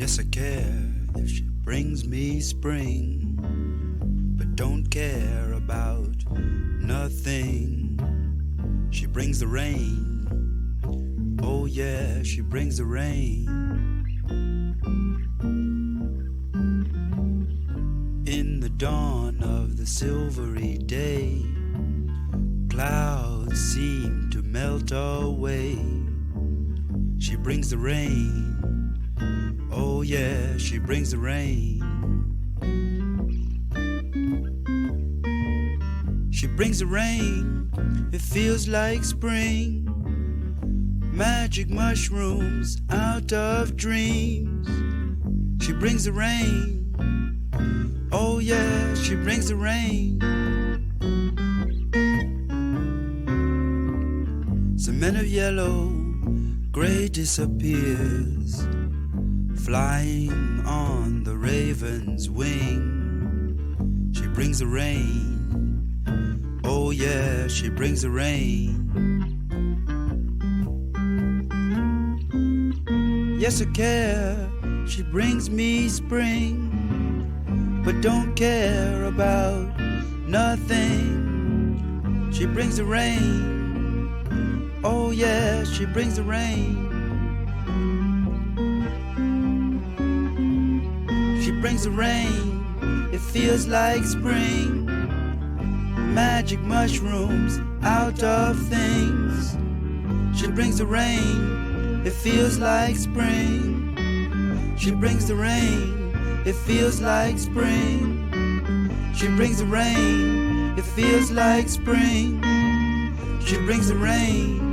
Yes, I care if she brings me spring, but don't care about nothing. She brings the rain. Oh yeah, she brings the rain. In the dawn of the silvery day, clouds seem to melt away. She brings the rain. Oh yeah, she brings the rain. She brings the rain, it feels like spring. Magic mushrooms out of dreams. She brings the rain. Oh yeah, she brings the rain. Cement of yellow, gray disappears, flying on the raven's wing. She brings the rain. Oh yeah, she brings the rain. Yes, I care, she brings me spring, but don't care about nothing. She brings the rain. Oh yeah, she brings the rain. She brings the rain, it feels like spring. Magic mushrooms out of things. She brings the rain, it feels like spring. She brings the rain, it feels like spring. She brings the rain, it feels like spring. She brings the rain.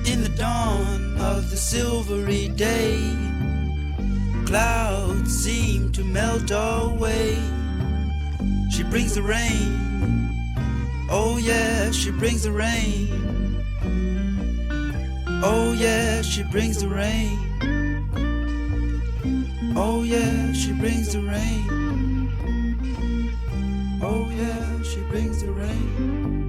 In the dawn of the silvery day, clouds seem to melt away. She brings the rain. Oh yeah, she brings the rain. Oh yeah, she brings the rain. Oh yeah, she brings the rain. Oh yeah, she brings the rain.